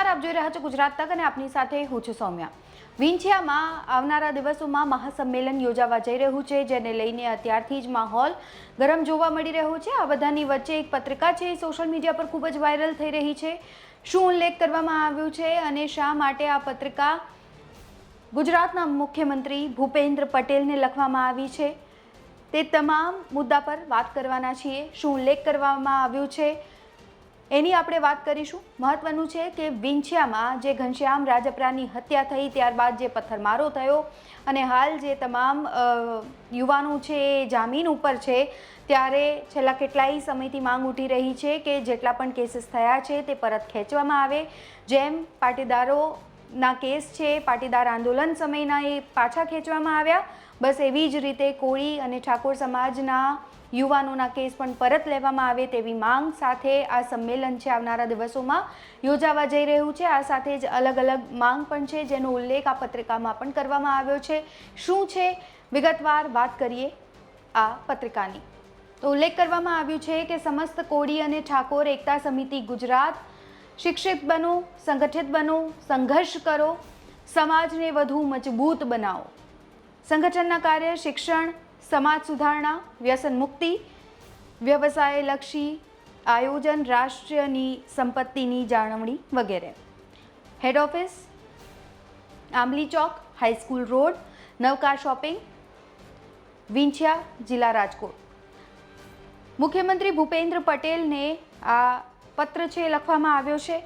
આપ જોઈ રહ્યા છો ગુજરાત તક અને આપની સાથે હું છું સૌમ્યા। વિંછિયામાં આવનારા દિવસોમાં મહાસંમેલન યોજાવા જઈ રહ્યું છે, જેને લઈને અત્યારથી જ માહોલ ગરમ જોવા મળી રહ્યો છે। આ બધાની વચ્ચે એક પત્રિકા છે સોશિયલ મીડિયા પર ખૂબ જ વાયરલ થઈ રહી છે। શું ઉલ્લેખ કરવામાં આવ્યો છે અને શા માટે આ પત્રિકા ગુજરાતના મુખ્યમંત્રી ભૂપેન્દ્ર પટેલને લખવામાં આવી છે, તે તમામ મુદ્દા પર વાત કરવાના છીએ। શું ઉલ્લેખ કરવામાં આવ્યો છે એની આપણે વાત કરીશું। મહત્વનું છે કે વિંછિયામાં જે ઘનશ્યામ રાજપરાની હત્યા થઈ, ત્યારબાદ જે પથ્થરમારો થયો અને હાલ જે તમામ યુવાનો છે એ જામીન ઉપર છે, ત્યારે છેલ્લા કેટલાય સમયથી માંગ ઉઠી રહી છે કે જેટલા પણ કેસીસ થયા છે તે પરત ખેંચવામાં આવે। જેમ પાટીદારોના કેસ છે, પાટીદાર આંદોલન સમયના એ પાછા ખેંચવામાં આવ્યા, બસ એવી જ રીતે કોળી અને ઠાકોર સમાજના યુવાનોના કેસ પણ પરત લેવામાં આવે તેવી માંગ સાથે આ સંમેલન છે આવનારા દિવસોમાં યોજાવા જઈ રહ્યું છે। આ સાથે જ અલગ અલગ માંગ પણ છે જેનો ઉલ્લેખ આ પત્રિકામાં પણ કરવામાં આવ્યો છે। શું છે વિગતવાર વાત કરીએ આ પત્રિકાની, તો ઉલ્લેખ કરવામાં આવ્યું છે કે સમસ્ત કોળી અને ઠાકોર એકતા સમિતિ ગુજરાત, શિક્ષિત બનો, સંગઠિત બનો, સંઘર્ષ કરો, સમાજને વધુ મજબૂત બનાવો। સંગઠનના કાર્ય શિક્ષણ, સમાજ સુધારણા, વ્યસન મુક્તિ, વ્યવસાયલક્ષી આયોજન, રાષ્ટ્રીયની સંપત્તિની જાળવણી વગેરે। હેડ ઓફિસ આંબલી ચોક, હાઈસ્કૂલ રોડ, નવકાર શોપિંગ, વિંછિયા, જિલ્લા રાજકોટ। મુખ્યમંત્રી ભૂપેન્દ્ર પટેલને આ પત્ર છે લખવામાં આવ્યો છે,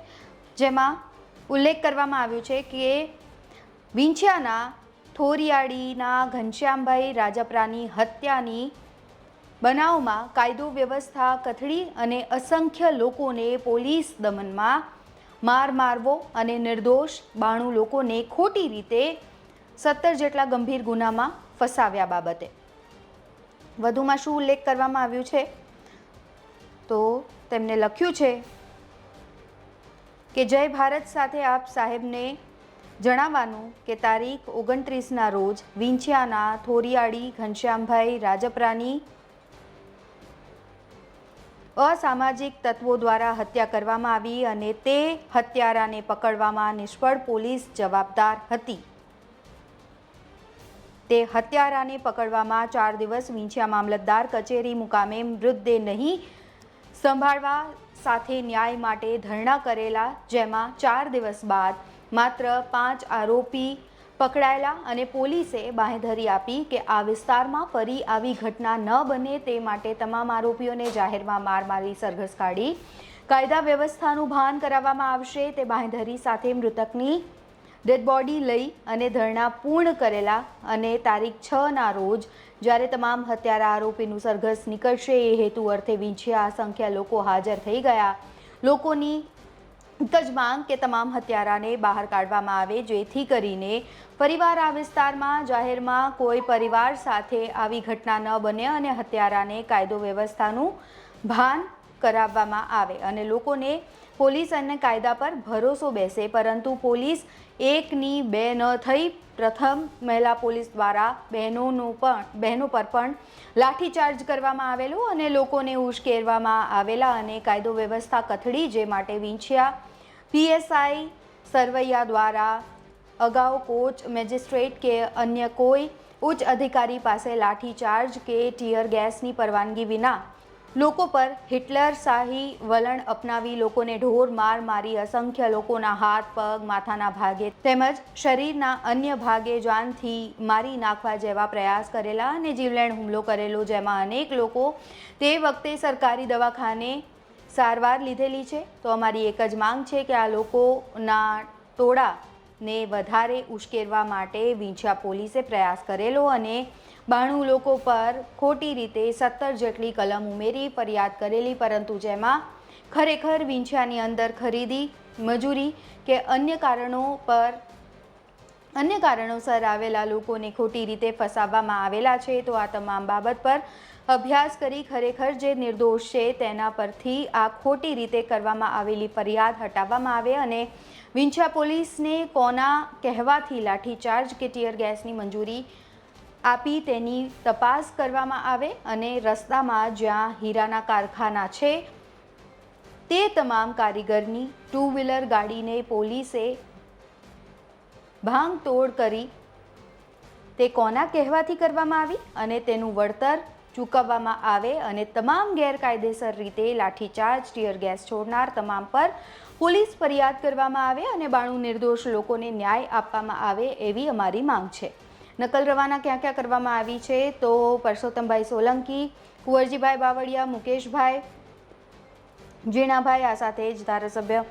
જેમાં ઉલ્લેખ કરવામાં આવ્યો છે કે વિંછિયાના થોરિયાડીના ઘનશ્યામભાઈ રાજપરાની હત્યાની બનાવમાં કાયદો વ્યવસ્થા કથળી અને અસંખ્ય લોકોને પોલીસ દમનમાં માર મારવો અને નિર્દોષ 92 લોકોને ખોટી રીતે 17 જેટલા ગંભીર ગુનામાં ફસાવ્યા બાબતે વધુમાં શું ઉલ્લેખ કરવામાં આવ્યું છે, તો તેમને લખ્યું છે કે જય ભારત સાથે આપ સાહેબને જણાવવાનું કે તારીખ 29ના રોજ વિંછિયાના થોરિયાડી ઘનશ્યામભાઈ રાજપરાની અસામાજિક તત્વો દ્વારા હત્યા કરવામાં આવી અને તે હત્યારાને પકડવામાં નિષ્ફળ પોલીસ જવાબદાર હતી। તે હત્યારાને પકડવામાં 4 દિવસ વિંછિયા મામલતદાર કચેરી મુકામે મૃતદેહ નહીં સંભાળવા સાથે ન્યાય માટે ધરણા કરેલા, જેમાં 4 દિવસ બાદ માત્ર 5 આરોપી પકડાયેલા અને પોલીસે બાંહેધરી આપી કે આ વિસ્તારમાં ફરી આવી ઘટના ન બને તે માટે તમામ આરોપીઓને જાહેરમાં માર મારી સરઘસ કાઢી કાયદા વ્યવસ્થાનું ભાન કરાવવામાં આવશે। તે બાંહેધરી સાથે મૃતકની ડેડ બોડી લઈ અને ધરણા પૂર્ણ કરેલા અને તારીખ 6ના રોજ જ્યારે તમામ હત્યારા આરોપીનું સરઘસ નીકળશે એ હેતુ અર્થે વિંછિયા અસંખ્ય લોકો હાજર થઈ ગયા। લોકોની એક જ માંગ કે તમામ હત્યારાને બહાર કાઢવામાં આવે, જેથી કરીને ફરીવાર આ વિસ્તારમાં જાહેરમાં કોઈ પરિવાર સાથે આવી ઘટના ન બને અને હત્યારાને કાયદો વ્યવસ્થાનું ભાન કરાવવામાં આવે અને લોકોને પોલીસ અને કાયદા પર ભરોસો બેસે। પરંતુ પોલીસ એકની બે ન થઈ, પ્રથમ મહિલા પોલીસ દ્વારા બહેનો પર પણ લાઠીચાર્જ કરવામાં આવેલું અને લોકોને ઉશ્કેરવામાં આવેલા અને કાયદો વ્યવસ્થા કથળી, જે માટે વિંછિયા પીએસઆઈ સરવૈયા દ્વારા અગાઉ કોચ, મેજિસ્ટ્રેટ કે અન્ય કોઈ ઉચ્ચ અધિકારી પાસે લાઠીચાર્જ કે ટીયર ગેસની પરવાનગી વિના લોકો પર હિટલરશાહી વલણ અપનાવી લોકોને ઢોર માર મારી અસંખ્ય લોકોના હાથ, પગ, માથાના ભાગે તેમજ શરીરના અન્ય ભાગે જાનથી મારી નાખવા જેવા પ્રયાસ કરેલા અને જીવલેણ હુમલો કરેલો, જેમાં અનેક લોકો તે વખતે સરકારી દવાખાને સારવાર લીધેલી છે। તો અમારી એક જ માંગ છે કે આ લોકોના ટોળાને વધારે ઉશ્કેરવા માટે વિંછિયા પોલીસે પ્રયાસ કરેલો અને 92 લોકો પર ખોટી રીતે 17 જેટલી કલમ ઉમેરી ફરિયાદ કરેલી, પરંતુ જેમાં ખરેખર વિંછિયાની અંદર ખરીદી, મજૂરી કે અન્ય કારણોસર આવેલા લોકોને ખોટી રીતે ફસાવવામાં આવેલા છે। તો આ તમામ બાબત પર અભ્યાસ કરી ખરેખર જે નિર્દોષ છે તેના પરથી આ ખોટી રીતે કરવામાં આવેલી ફરિયાદ હટાવવામાં આવે અને વિંછિયા પોલીસને કોના કહેવાથી લાઠીચાર્જ કે ટીયર ગેસની મંજૂરી આપી તેની તપાસ કરવામાં આવે અને રસ્તામાં જ્યાં હીરાના કારખાના છે તે તમામ કારીગરની 2 વ્હીલર ગાડીને પોલીસે ભાંગતોડ કરી તે કોના કહેવાથી કરવામાં આવી અને તેનું વળતર ચૂકવવામાં આવે અને તમામ ગેરકાયદેસર રીતે લાઠીચાર્જ ટીયર ગેસ છોડનાર તમામ પર પોલીસ ફરિયાદ કરવામાં આવે અને 92 નિર્દોષ લોકોને ન્યાય આપવામાં આવે એવી અમારી માંગ છે. નકલ રવાના ક્યાં ક્યાં કરવામાં આવી છે તો પરસોત્તમભાઈ સોલંકી, કુંવરજીભાઈ બાવળિયા, મુકેશભાઈ જીણાભાઈ, આ સાથે જ ધારાસભ્ય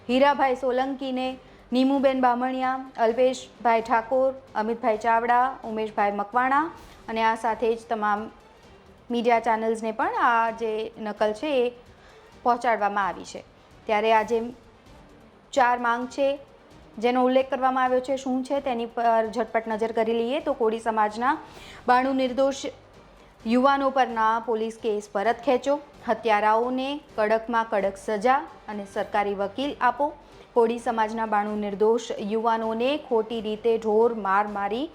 હીરાભાઈ સોલંકીને નીમુબેન બામણિયા, અલ્પેશભાઈ ઠાકોર, અમિતભાઈ ચાવડા, ઉમેશભાઈ મકવાણા અને આ સાથે જ તમામ મીડિયા ચેનલ્સને પણ આ જે નકલ છે એ પહોંચાડવામાં આવી છે. ત્યારે આજે 4 માંગ છે જેનો ઉલ્લેખ કરવામાં આવ્યો છે. શું છે તેની પર ઝટપટ નજર કરી લઈએ તો કોળી સમાજના 92 નિર્દોષ યુવાનો પરના પોલીસ કેસ પરત ખેંચો, હત્યારાઓને કડકમાં કડક સજા અને સરકારી વકીલ આપો. કોળી સમાજના 92 નિર્દોષ યુવાનોને ખોટી રીતે ઢોર માર મારી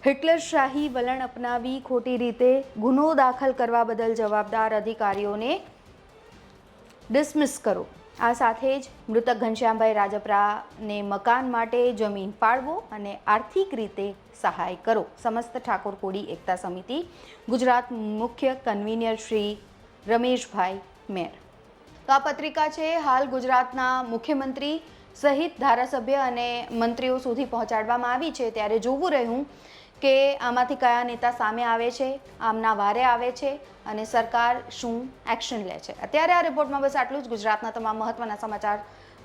હિટલરશાહી વલણ અપનાવી ખોટી રીતે ગુનો દાખલ કરવા બદલ જવાબદાર અધિકારીઓને ડિસમિસ કરો. આ સાથે જ મૃતક ઘનશ્યામભાઈ રાજપરાને મકાન માટે જમીન ફાળવો અને આર્થિક રીતે સહાય કરો. સમસ્ત ઠાકોર કોળી એકતા સમિતિ ગુજરાત મુખ્ય કન્વીનર શ્રી રમેશભાઈ મેર. તો આ પત્રિકા છે હાલ ગુજરાતના મુખ્યમંત્રી સહિત ધારાસભ્ય અને મંત્રીઓ સુધી પહોંચાડવામાં આવી છે. ત્યારે જોવું રહ્યું કે આમાંથી કયા નેતા સામે આવે છે, આમના વારે આવે છે અને સરકાર શું એક્શન લે છે. અત્યારે આ રિપોર્ટમાં બસ આટલું જ. ગુજરાતના તમામ મહત્વના સમાચાર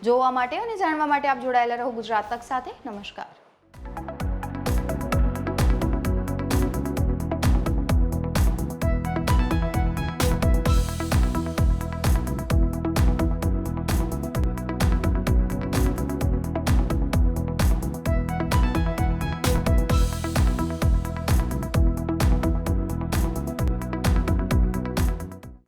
જોવા માટે અને જાણવા માટે આપ જોડાયેલા રહો ગુજરાત તક સાથે. નમસ્કાર.